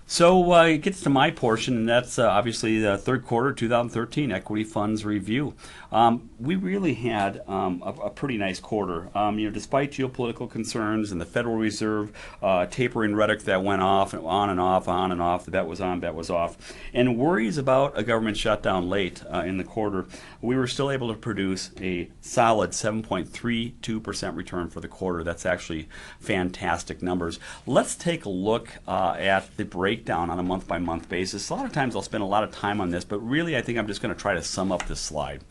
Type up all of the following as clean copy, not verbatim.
So it gets to my portion, and that's obviously the third quarter 2013 equity funds review. We really had a pretty nice quarter. Despite geopolitical concerns and the Federal Reserve tapering rhetoric that went off and on and off, on and off, the bet was on, bet was off, and worries about a government shutdown late in the quarter, we were still able to produce a solid 7.32% return for the quarter. That's actually fantastic numbers. Let's take a look at the breakdown on a month by month basis. A lot of times I'll spend a lot of time on this, but really I think I'm just going to try to sum up this slide.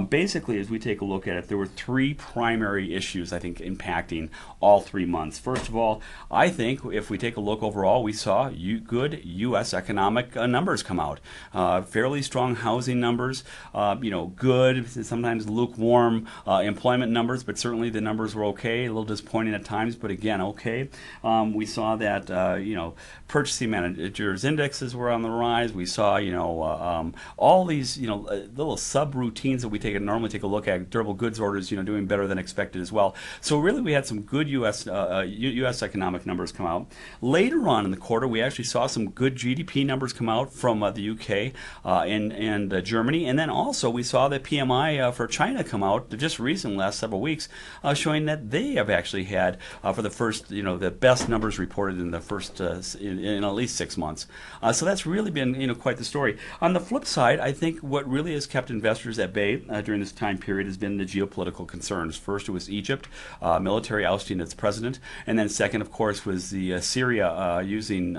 Basically, as we take a look at it, there were three primary issues I think impacting all 3 months. First of all, I think if we take a look overall, we saw good U.S. economic numbers come out. Fairly strong housing numbers, good, sometimes lukewarm employment numbers, but certainly the numbers were okay. A little disappointing at times, but again, okay. We saw that, purchasing managers indexes were on the rise. We saw, all these, little sub-routines that we normally take a look at. Durable goods orders, doing better than expected as well. So really we had some good U.S. economic numbers come out. Later on in the quarter, we actually saw some good GDP numbers come out from the UK and Germany. And then also we saw the PMI for China come out just recently, last several weeks, showing that they have actually had, for the first, the best numbers reported in the first, in at least 6 months. So that's really been, quite the story. On the flip side, I think what really has kept investors at bay during this time period has been the geopolitical concerns. First, it was Egypt, military ousting its president, and then second, of course, was the Syria using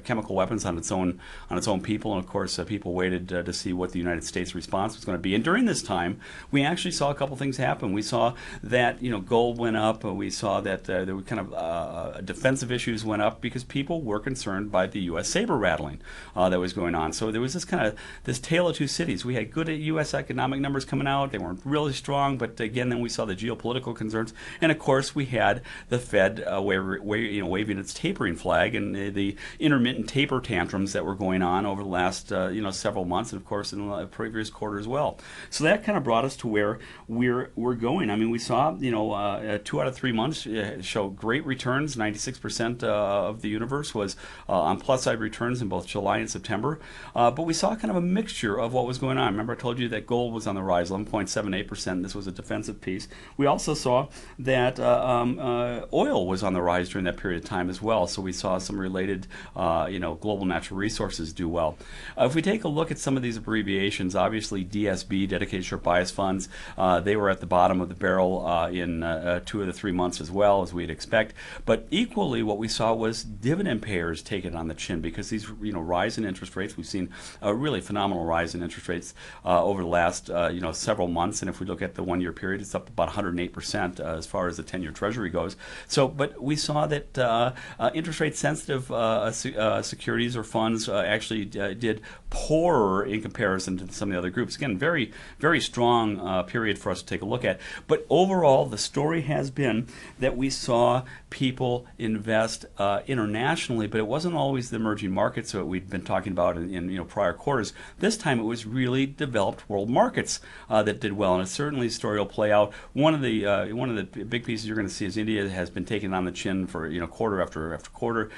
chemical weapons on its own people. And of course, people waited to see what the United States response was going to be. And during this time, we actually saw a couple things happen. We saw that gold went up. We saw that there were kind of defensive issues went up because people were concerned by the U.S. saber rattling that was going on. So there was this tale of two cities. We had good U.S. economic numbers coming out. They weren't really strong, but again, then we saw the geopolitical concerns, and of course, we had the Fed waving its tapering flag and the intermittent taper tantrums that were going on over the last several months, and of course in the previous quarter as well. So that kind of brought us to where we're going. I mean, we saw 2 out of 3 months show great returns. 96% of the universe was on plus side returns in both July and September, but we saw kind of a mixture of what was going on. Remember, I told you that gold was on the rise, 11.78%. This was a defensive piece. We also saw that oil was on the rise during that period of time as well. So we saw some related, global natural resources do well. If we take a look at some of these abbreviations, obviously DSB, Dedicated Short Bias Funds, they were at the bottom of the barrel in 2 of the 3 months as well, as we'd expect. But equally, what we saw was dividend payers take it on the chin because these, rise in interest rates. We've seen a really phenomenal rise in interest rates over the last, several months. And if we look at the 1 year period, it's up about 108% as far as the 10-year Treasury goes. So, but we saw that interest rate sensitive securities or funds actually did poorer in comparison to some of the other groups. Again, very, very strong period for us to take a look at. But overall, the story has been that we saw people invest internationally, but it wasn't always the emerging markets that we'd been talking about in prior quarters. This time it was really developed world markets that did well, and certainly the story will play out. One of the big pieces you're going to see is India has been taken on the chin for quarter after quarter.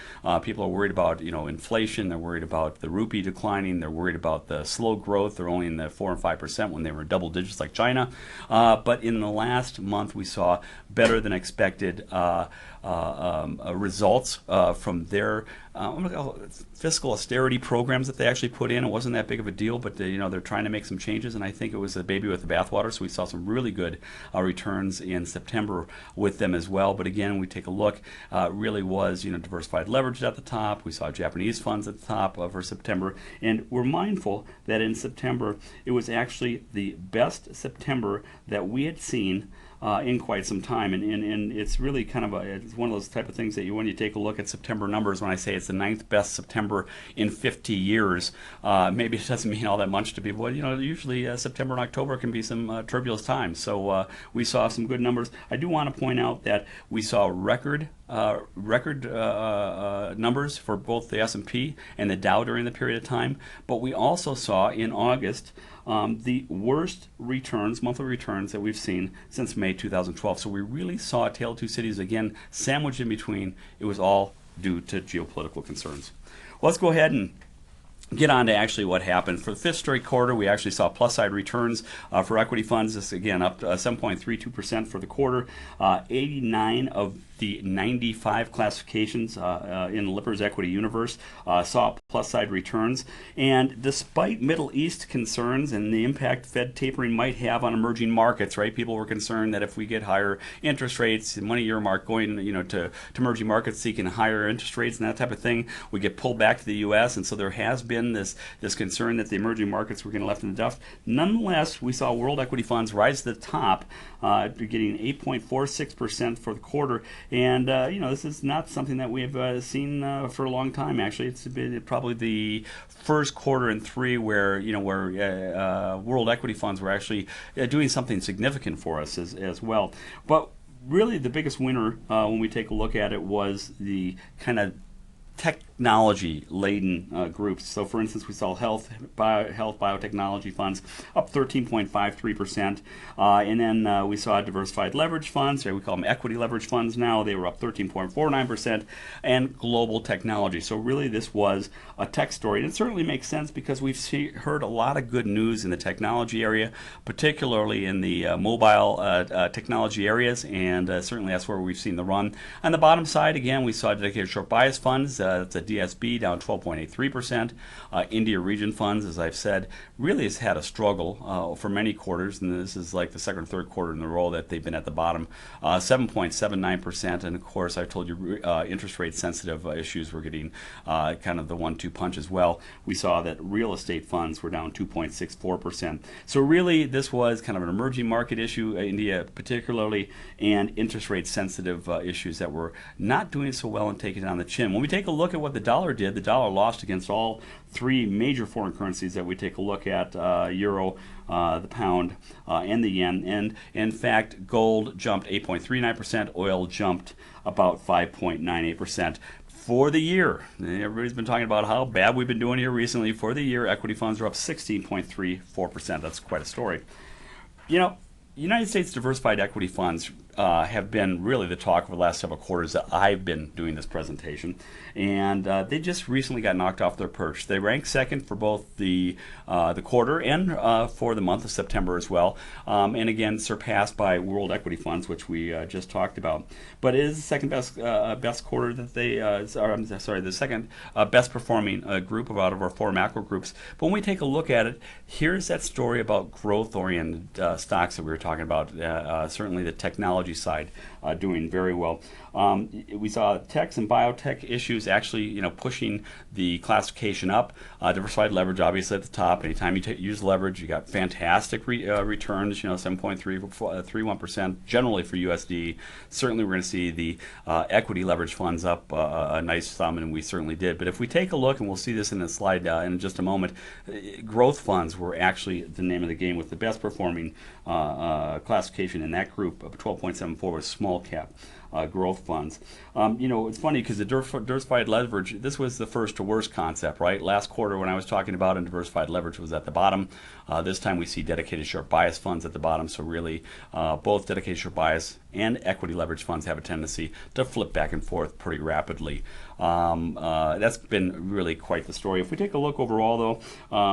People are worried about inflation. They're worried about the rupee declining. They're worried about the slow growth. They're only in the 4 and 5% when they were double digits like China. But in the last month, we saw better than expected results from their fiscal austerity programs that they actually put in. It wasn't that big of a deal, but they're trying to make some changes, and I think it was a baby with the bathwater. So we saw some really good returns in September with them as well. But again, we take a look, really was diversified leverage at the top. We saw Japanese funds at the top for September, and we're mindful that in September it was actually the best September that we had seen in quite some time, and it's really kind of it's one of those type of things that when you take a look at September numbers, when I say it's the 9th best September in 50 years, maybe it doesn't mean all that much to people. Usually September and October can be some turbulent times. So we saw some good numbers. I do want to point out that we saw record numbers for both the S&P and the Dow during the period of time, but we also saw in August the worst returns, monthly returns that we've seen since May 2012. So we really saw a tale of two cities again, sandwiched in between. It was all due to geopolitical concerns. Well, let's go ahead and get on to actually what happened. For the fifth straight quarter, we actually saw plus side returns for equity funds. This again up 7.32% for the quarter. 89 of the 95 classifications in Lipper's equity universe saw plus side returns. And despite Middle East concerns and the impact Fed tapering might have on emerging markets, right? People were concerned that if we get higher interest rates, money earmark going, to emerging markets seeking higher interest rates and that type of thing, we get pulled back to the U.S. And so there has been this concern that the emerging markets were getting left in the dust. Nonetheless, we saw world equity funds rise to the top, getting 8.46% for the quarter. And this is not something that we have seen for a long time. Actually, it's been probably the first quarter in three where world equity funds were actually doing something significant for us as well. But really, the biggest winner when we take a look at it was the kind of technology-laden groups. So, for instance, we saw health biotechnology funds up 13.53%, and then we saw diversified leverage funds, we call them equity leverage funds now. They were up 13.49%, and global technology. So, really, this was a tech story, and it certainly makes sense because we've heard a lot of good news in the technology area, particularly in the mobile technology areas, and certainly that's where we've seen the run. On the bottom side, again, we saw dedicated short bias funds. That's a DSB down 12.83%. India region funds, as I've said, really has had a struggle for many quarters, and this is like the second or third quarter in a row that they've been at the bottom. 7.79%, and of course, I've told you interest rate sensitive issues were getting kind of the 1-2 punch as well. We saw that real estate funds were down 2.64%. So really, this was kind of an emerging market issue, India particularly, and interest rate sensitive issues that were not doing so well and taking it on the chin. When we take a look at what the dollar did, the dollar lost against all three major foreign currencies that we take a look at, euro, the pound, and the yen. And in fact, gold jumped 8.39%, oil jumped about 5.98%. For the year, everybody's been talking about how bad we've been doing here recently. For the year, equity funds are up 16.34%. That's quite a story. United States diversified equity funds have been really the talk over the last several quarters that I've been doing this presentation, and they just recently got knocked off their perch. They ranked second for both the quarter and for the month of September as well, and again surpassed by world equity funds, which we just talked about. But it is the second best quarter that they, the second best performing group out of our four macro groups. But when we take a look at it, here's that story about growth-oriented stocks that we were talking about. Certainly the technology side doing very well. We saw techs and biotech issues actually, przing the classification up. Diversified leverage, obviously at the top. Anytime you use leverage, you got fantastic returns. 7.31% generally for USD. Certainly, we're going to see the equity leverage funds up a nice sum, and we certainly did. But if we take a look, and we'll see this in the slide in just a moment, growth funds were actually the name of the game with the best performing classification in that group of 12.74 was small cap growth funds. It's funny because the diversified leverage, this was the first to worst concept, right? Last quarter when I was talking about it, diversified leverage was at the bottom. This time we see dedicated short bias funds at the bottom. So really both dedicated short bias and equity leverage funds have a tendency to flip back and forth pretty rapidly. That's been really quite the story. If we take a look overall though,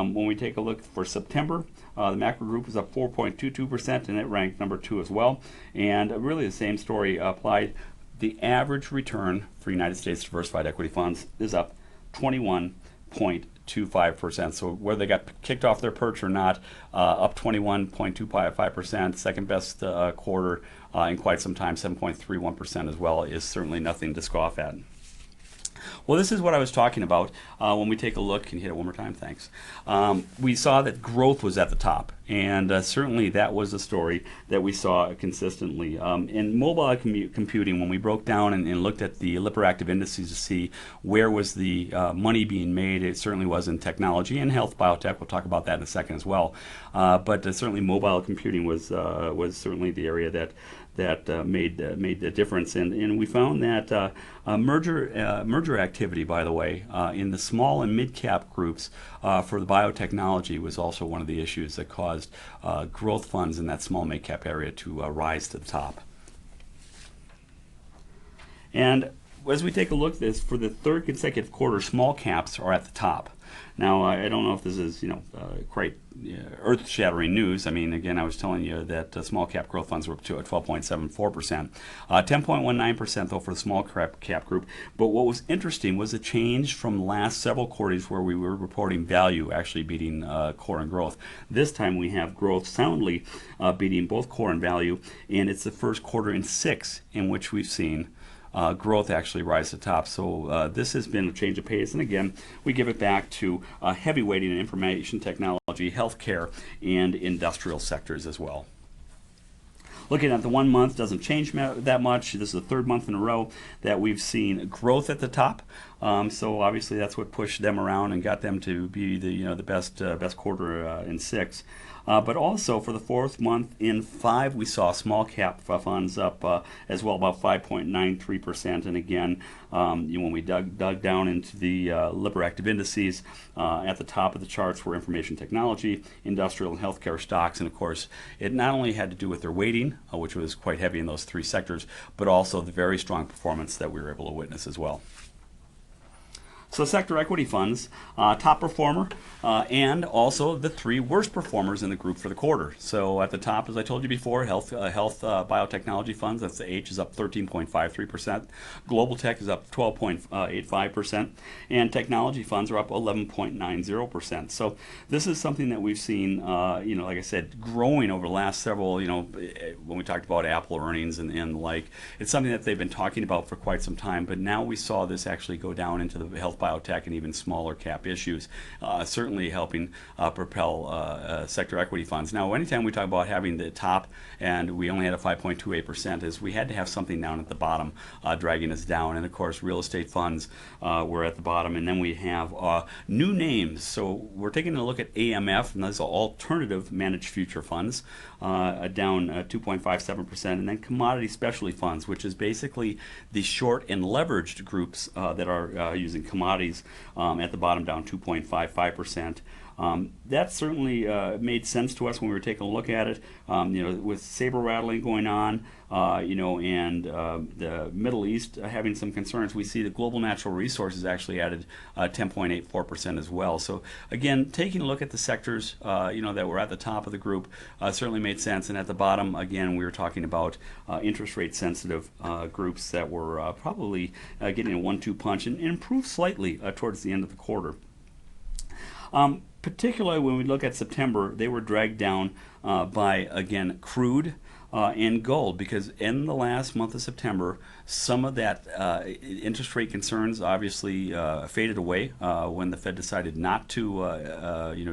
when we take a look for September, the macro group was up 4.22% and it ranked number 2 as well. And really the same story applied. The average return for United States diversified equity funds is up 21.25%. So whether they got kicked off their perch or not, up 21.25%, second best quarter in quite some time, 7.31% as well, is certainly nothing to scoff at. Well, this is what I was talking about when we take a look. Can you hit it one more time? Thanks. We saw that growth was at the top, and certainly that was a story that we saw consistently. In mobile computing, when we broke down and looked at the Lipper active indices to see where was the money being made, it certainly was in technology and health biotech. We'll talk about that in a second as well. But certainly mobile computing was certainly the area that made the difference, and we found that merger activity, by the way, in the small and mid cap groups for the biotechnology was also one of the issues that caused growth funds in that small mid cap area to rise to the top. And as we take a look at this, for the third consecutive quarter, small caps are at the top. Now, I don't know if this is, quite earth-shattering news. I mean, again, I was telling you that small cap growth funds were up to 12.74%, 10.19% though for the small cap group. But what was interesting was a change from the last several quarters where we were reporting value actually beating core and growth. This time we have growth soundly beating both core and value, and it's the first quarter in 6 in which we've seen growth actually rise to the top. So this has been a change of pace, and again, we give it back to heavy weighting in information technology, healthcare, and industrial sectors as well. Looking at the 1 month doesn't change that much. This is the third month in a row that we've seen growth at the top. So obviously that's what pushed them around and got them to be the best quarter in 6. But also for the fourth month in 5, we saw small cap funds up as well, about 5.93%. And again, when we dug down into the Lipper active indices, at the top of the charts were information technology, industrial, and healthcare stocks. And of course, it not only had to do with their weighting, which was quite heavy in those 3 sectors, but also the very strong performance that we were able to witness as well. So sector equity funds, top performer, and also the 3 worst performers in the group for the quarter. So at the top, as I told you before, health biotechnology funds, that's the H, is up 13.53%. Global tech is up 12.85%. And technology funds are up 11.90%. So this is something that we've seen, like I said, growing over the last several, when we talked about Apple earnings and the like, it's something that they've been talking about for quite some time. But now we saw this actually go down into the health biotech and even smaller cap issues, certainly helping propel sector equity funds. Now, anytime we talk about having the top and we only had a 5.28%, is we had to have something down at the bottom dragging us down. And of course, real estate funds were at the bottom. And then we have new names. So we're taking a look at AMF, and those are alternative managed future funds, down 2.57%. And then commodity specialty funds, which is basically the short and leveraged groups that are using commodities, at the bottom, down 2.55%. That certainly made sense to us when we were taking a look at it. With saber rattling going on, and the Middle East having some concerns, we see the global natural resources actually added 10.84% as well. So again, taking a look at the sectors, that were at the top of the group certainly made sense. And at the bottom, again, we were talking about interest rate sensitive groups that were probably getting a 1-2 punch and improved slightly towards the end of the quarter. Particularly when we look at September, they were dragged down by, again, crude and gold, because in the last month of September, some of that interest rate concerns obviously faded away when the Fed decided not to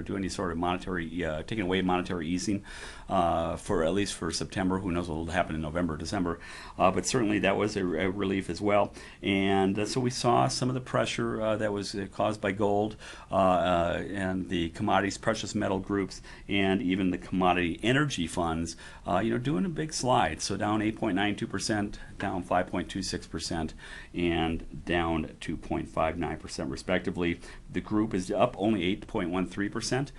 do any sort of monetary, taking away monetary easing for at least for September. Who knows what will happen in November, December, but certainly that was a relief as well. And so we saw some of the pressure that was caused by gold and the commodities, precious metal groups, and even the commodity energy funds, doing a big slide. So down 8.92%, down 5.26%, and down 2.59% respectively. The group is up only 8.13%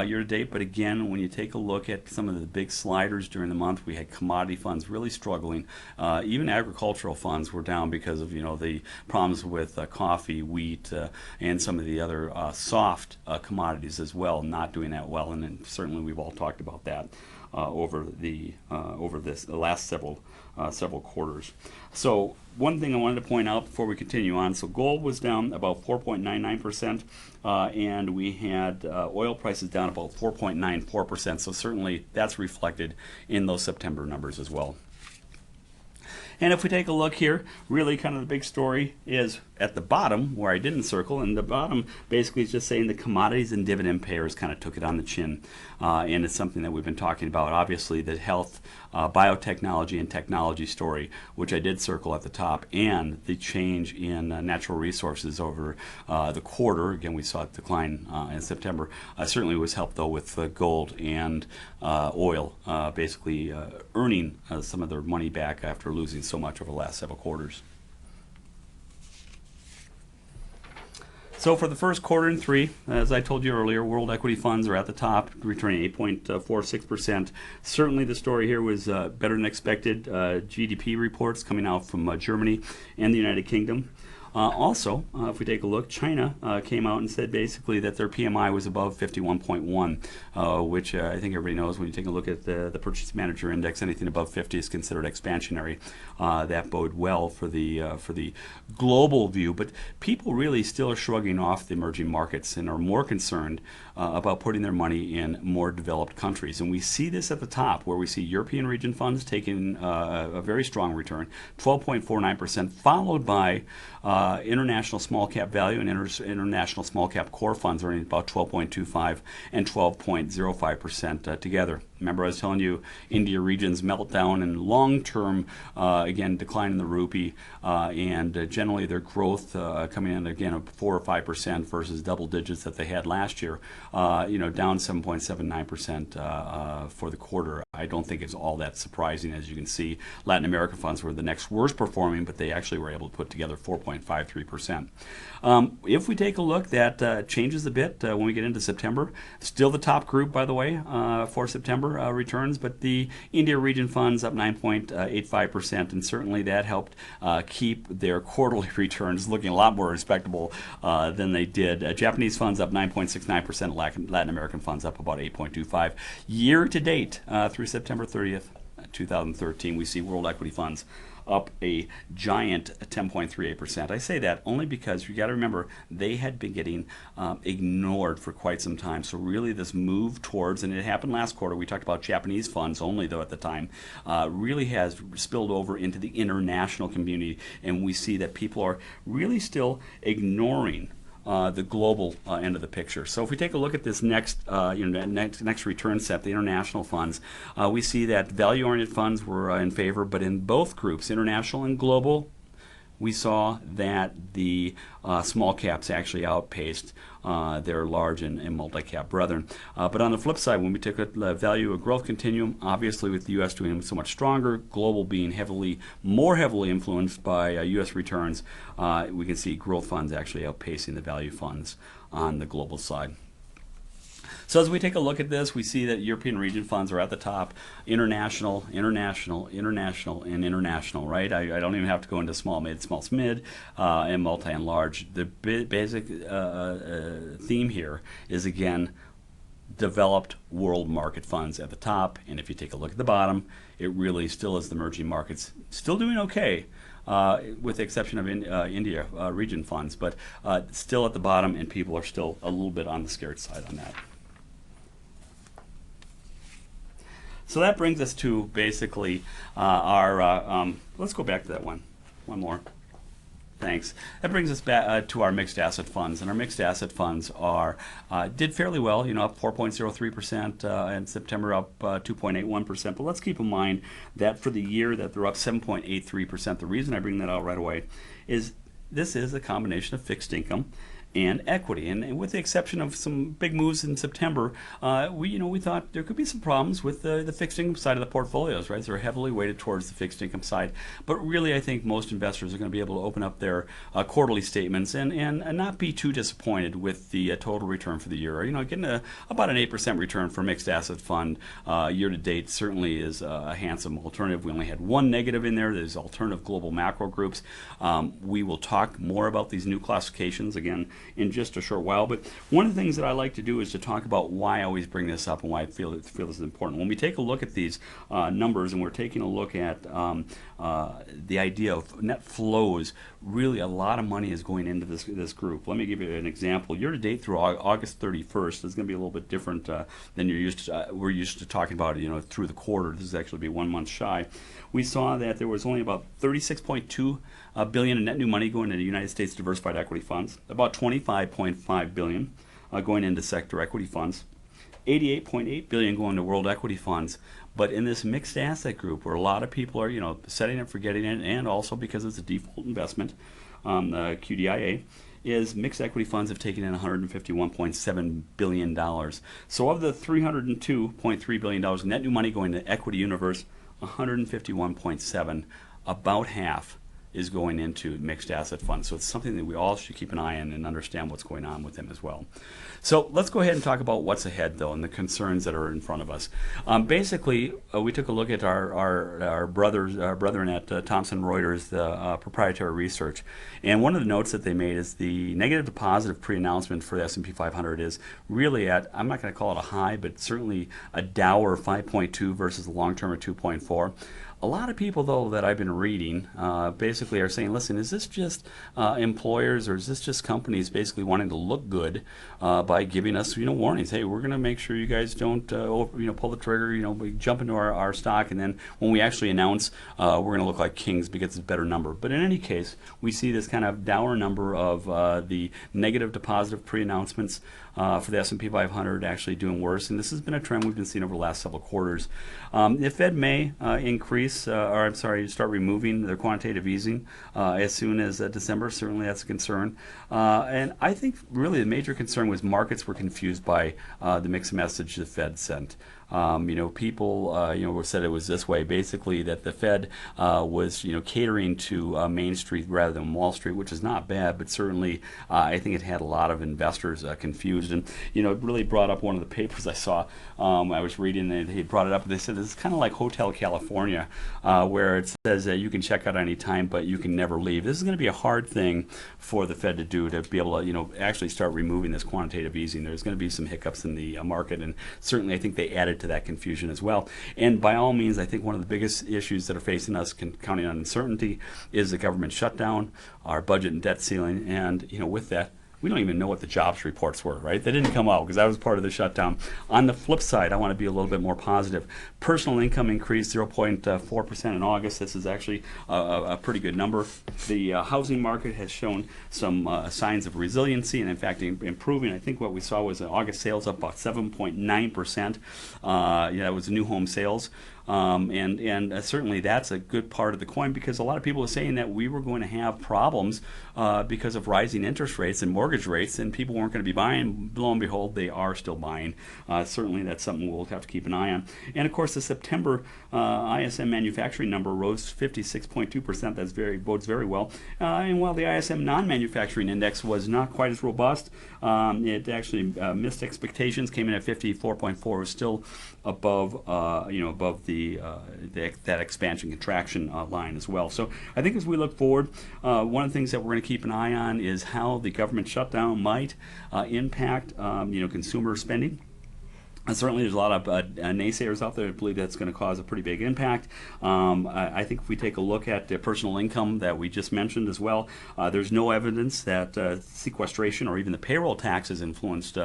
year to date. But again, when you take a look at some of the big sliders during the month, we had commodity funds really struggling. Even agricultural funds were down because of the problems with coffee, wheat, and some of the other soft commodities as well, not doing that well. And then certainly we've all talked about that over the last several quarters. So one thing I wanted to point out before we continue on, so gold was down about 4.99%, and we had oil prices down about 4.94%. So certainly that's reflected in those September numbers as well. And if we take a look here, really kind of the big story is at the bottom where I didn't circle, and the bottom basically is just saying the commodities and dividend payers kind of took it on the chin. And it's something that we've been talking about. Obviously, the health, biotechnology, and technology story, which I did circle at the top, and the change in natural resources over the quarter. Again, we saw it decline in September. Certainly was helped, though, with gold and oil basically earning some of their money back after losing so much over the last several quarters. So for the first quarter and three, as I told you earlier, world equity funds are at the top, returning 8.46%. Certainly the story here was better than expected GDP reports coming out from Germany and the United Kingdom. Also, if we take a look, China came out and said basically that their PMI was above 51.1, which I think everybody knows when you take a look at the Purchasing Manager Index, anything above 50 is considered expansionary. That bode well for the global view, but people really still are shrugging off the emerging markets and are more concerned about putting their money in more developed countries. And we see this at the top, where we see European region funds taking a very strong return, 12.49%, followed by international small cap value and international small cap core funds earning about 12.25 and 12.05% together. Remember, I was telling you India regions meltdown and long-term, again, decline in the rupee, and generally their growth coming in again of 4 or 5% versus double digits that they had last year. Down 7.79% for the quarter. I don't think it's all that surprising. As you can see, Latin American funds were the next worst performing, but they actually were able to put together 4.53%. If we take a look, that changes a bit when we get into September. Still the top group, by the way, for September returns, but the India region funds up 9.85%, and certainly that helped keep their quarterly returns looking a lot more respectable than they did. Japanese funds up 9.69%, Latin American funds up about 8.25. Year to date, through September 30th, 2013, we see world equity funds up a giant 10.38%. I say that only because you got to remember they had been getting ignored for quite some time. So really this move towards, and it happened last quarter, we talked about Japanese funds only though at the time, really has spilled over into the international community, and we see that people are really still ignoring the global end of the picture. So if we take a look at this next return set, the international funds, we see that value-oriented funds were in favor, but in both groups, international and global, we saw that the small caps actually outpaced their large and multi-cap brethren. But on the flip side, when we took a value of growth continuum, obviously with the U.S. doing so much stronger, global being more heavily influenced by U.S. returns, we can see growth funds actually outpacing the value funds on the global side. So as we take a look at this, we see that European region funds are at the top, international, and international, right? I don't even have to go into small, mid, and multi and large. The basic theme here is, again, developed world market funds at the top, and if you take a look at the bottom, it really still is the emerging markets still doing okay. With the exception of India region funds, but still at the bottom, and people are still a little bit on the scared side on that. So that brings us to basically our, let's go back to that one more. Thanks. That brings us back to our mixed asset funds, and our mixed asset funds did fairly well, up 4.03%, in September up 2.81%, but let's keep in mind that for the year that they're up 7.83%. The reason I bring that out right away is this is a combination of fixed income and equity, and with the exception of some big moves in September, we thought there could be some problems with the fixed income side of the portfolios, right? So they're heavily weighted towards the fixed income side, but really I think most investors are going to be able to open up their quarterly statements and not be too disappointed with the total return for the year. Getting about an 8% return for mixed asset fund year to date certainly is a handsome alternative. We only had one negative in there. There's alternative global macro groups. We will talk more about these new classifications again in just a short while, but one of the things that I like to do is to talk about why I always bring this up and why I feel this is important. When we take a look at these numbers, and we're taking a look at the idea of net flows, really a lot of money is going into this group. Let me give you an example. Year to date through August 31st is going to be a little bit different than we're used to talking about it, through the quarter. This is actually be 1 month shy. We saw that there was only about 36.2 billion in net new money going into United States diversified equity funds, about 25.5 billion going into sector equity funds, 88.8 billion going to world equity funds. But in this mixed asset group, where a lot of people are, setting it, forgetting it, and also because it's a default investment, QDIA, is mixed equity funds have taken in $151.7 billion. So of the $302.3 billion net new money going to equity universe, 151.7, about half is going into mixed asset funds. So it's something that we all should keep an eye on and understand what's going on with them as well. So let's go ahead and talk about what's ahead, though, and the concerns that are in front of us. Basically, we took a look at our brethren at Thomson Reuters, the proprietary research, and one of the notes that they made is the negative to positive pre-announcement for the S&P 500 is really at, I'm not going to call it a high, but certainly a dour 5.2 versus the long-term of 2.4. A lot of people, though, that I've been reading basically are saying, listen, is this just employers or is this just companies basically wanting to look good by giving us, warnings? Hey, we're going to make sure you guys don't, pull the trigger, we jump into our stock, and then when we actually announce, we're going to look like kings because it's a better number. But in any case, we see this kind of dour number of the negative to positive pre-announcements for the S&P 500 actually doing worse, and this has been a trend we've been seeing over the last several quarters. The Fed may start removing their quantitative easing as soon as December. Certainly that's a concern. And I think really the major concern was markets were confused by the mixed message the Fed sent. People said it was this way, basically that the Fed was catering to Main Street rather than Wall Street, which is not bad, but certainly I think it had a lot of investors confused. And it really brought up one of the papers I saw. I was reading, and he brought it up, and they said this is kind of like Hotel California, where it says that you can check out any time, but you can never leave. This is going to be a hard thing for the Fed to do, to be able to actually start removing this quantitative easing. There's going to be some hiccups in the market, and certainly I think they added to that confusion as well. And by all means, I think one of the biggest issues that are facing us, counting on uncertainty, is the government shutdown, our budget and debt ceiling, and with that, we don't even know what the jobs reports were, right? They didn't come out because that was part of the shutdown. On the flip side, I want to be a little bit more positive. Personal income increased 0.4% in August. This is actually a pretty good number. The housing market has shown some signs of resiliency and, in fact, improving. I think what we saw was August sales up about 7.9%. That was new home sales. And certainly that's a good part of the coin, because a lot of people are saying that we were going to have problems because of rising interest rates and mortgage rates, and people weren't going to be buying. Lo and behold, they are still buying. Certainly that's something we'll have to keep an eye on. And of course, the September ISM manufacturing number rose 56.2%. That bodes very well. And while the ISM non-manufacturing index was not quite as robust, it actually missed expectations, came in at 54.4. It was still above that expansion contraction line as well. So I think as we look forward, one of the things that we're going to keep an eye on is how the government shutdown might impact consumer spending. And certainly there's a lot of naysayers out there that believe that's going to cause a pretty big impact. I think if we take a look at the personal income that we just mentioned as well, there's no evidence that sequestration or even the payroll taxes influenced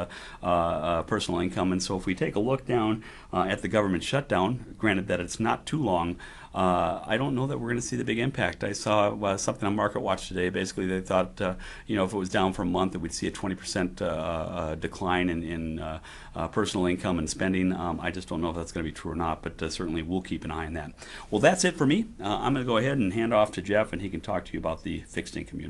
personal income. And so if we take a look down at the government shutdown, granted that it's not too long, I don't know that we're going to see the big impact. I saw something on Market Watch today. Basically, they thought, if it was down for a month, that we'd see a 20% decline in personal income and spending. I just don't know if that's going to be true or not, but certainly we'll keep an eye on that. Well, that's it for me. I'm going to go ahead and hand off to Jeff, and he can talk to you about the fixed income unit.